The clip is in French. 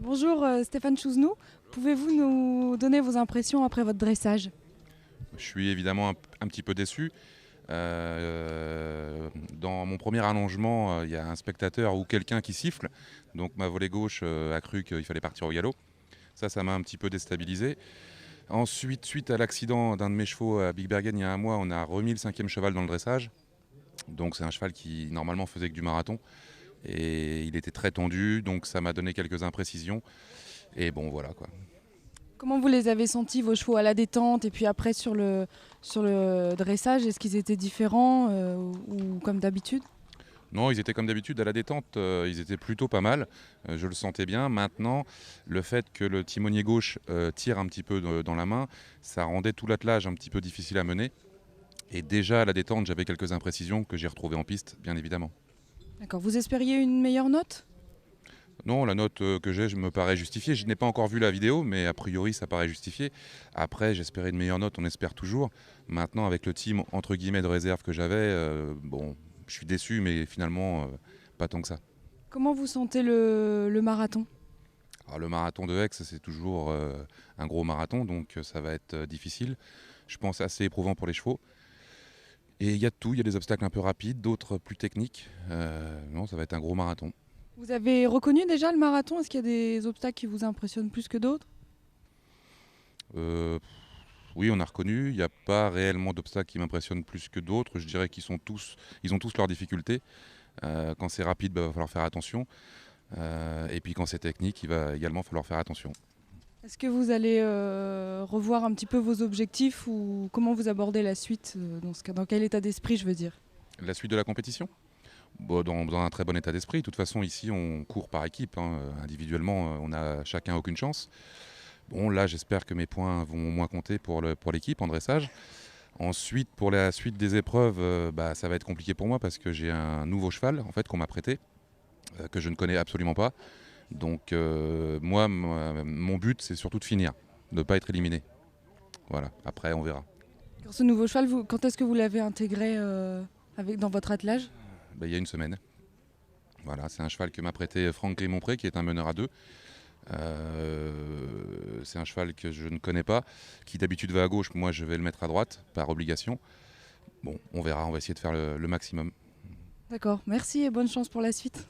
Bonjour Stéphane Chouznou, pouvez-vous nous donner vos impressions après votre dressage? Je suis évidemment un petit peu déçu. Dans mon premier allongement, il y a un spectateur ou quelqu'un qui siffle. Donc ma volée gauche a cru qu'il fallait partir au galop. Ça m'a un petit peu déstabilisé. Ensuite, suite à l'accident d'un de mes chevaux à Big Bergen il y a un mois, on a remis le cinquième cheval dans le dressage. Donc c'est un cheval qui normalement faisait que du marathon. Et il était très tendu, donc ça m'a donné quelques imprécisions. Et bon, voilà quoi. Comment vous les avez sentis, vos chevaux, à la détente et puis après sur le dressage? Est-ce qu'ils étaient différents ou comme d'habitude? Non, ils étaient comme d'habitude à la détente, ils étaient plutôt pas mal, je le sentais bien. Maintenant, le fait que le timonier gauche tire un petit peu dans la main, ça rendait tout l'attelage un petit peu difficile à mener. Et déjà à la détente, j'avais quelques imprécisions que j'ai retrouvées en piste, bien évidemment. D'accord, vous espériez une meilleure note? Non, la note que j'ai, je me paraît justifiée. Je n'ai pas encore vu la vidéo, mais a priori, ça paraît justifié. Après, j'espérais une meilleure note, on espère toujours. Maintenant, avec le team entre guillemets de réserve que j'avais, bon, je suis déçu, mais finalement, pas tant que ça. Comment vous sentez le marathon? Alors, le marathon de Aix, c'est toujours un gros marathon, donc ça va être difficile. Je pense assez éprouvant pour les chevaux. Et il y a de tout, il y a des obstacles un peu rapides, d'autres plus techniques. Non, ça va être un gros marathon. Vous avez reconnu déjà le marathon? Est-ce qu'il y a des obstacles qui vous impressionnent plus que d'autres? Euh, oui, on a reconnu, il n'y a pas réellement d'obstacles qui m'impressionnent plus que d'autres. Je dirais ils ont tous leurs difficultés. Quand c'est rapide, il va falloir faire attention. Et puis quand c'est technique, il va également falloir faire attention. Est-ce que vous allez revoir un petit peu vos objectifs ou comment vous abordez la suite dans ce cas, dans quel état d'esprit je veux dire? La suite de la compétition? Bon, dans un très bon état d'esprit. De toute façon, ici, on court par équipe, hein. Individuellement, on n'a chacun aucune chance. Bon, là, j'espère que mes points vont moins compter pour l'équipe en dressage. Ensuite, pour la suite des épreuves, ça va être compliqué pour moi parce que j'ai un nouveau cheval en fait qu'on m'a prêté, que je ne connais absolument pas. Donc moi, mon but, c'est surtout de finir, de ne pas être éliminé. Voilà, après on verra. Alors, ce nouveau cheval, quand est-ce que vous l'avez intégré dans votre attelage? Il y a une semaine. Voilà, c'est un cheval que m'a prêté Franck Grimompré, qui est un meneur à deux. C'est un cheval que je ne connais pas, qui d'habitude va à gauche, moi je vais le mettre à droite, par obligation. Bon, on verra, on va essayer de faire le maximum. D'accord, merci et bonne chance pour la suite.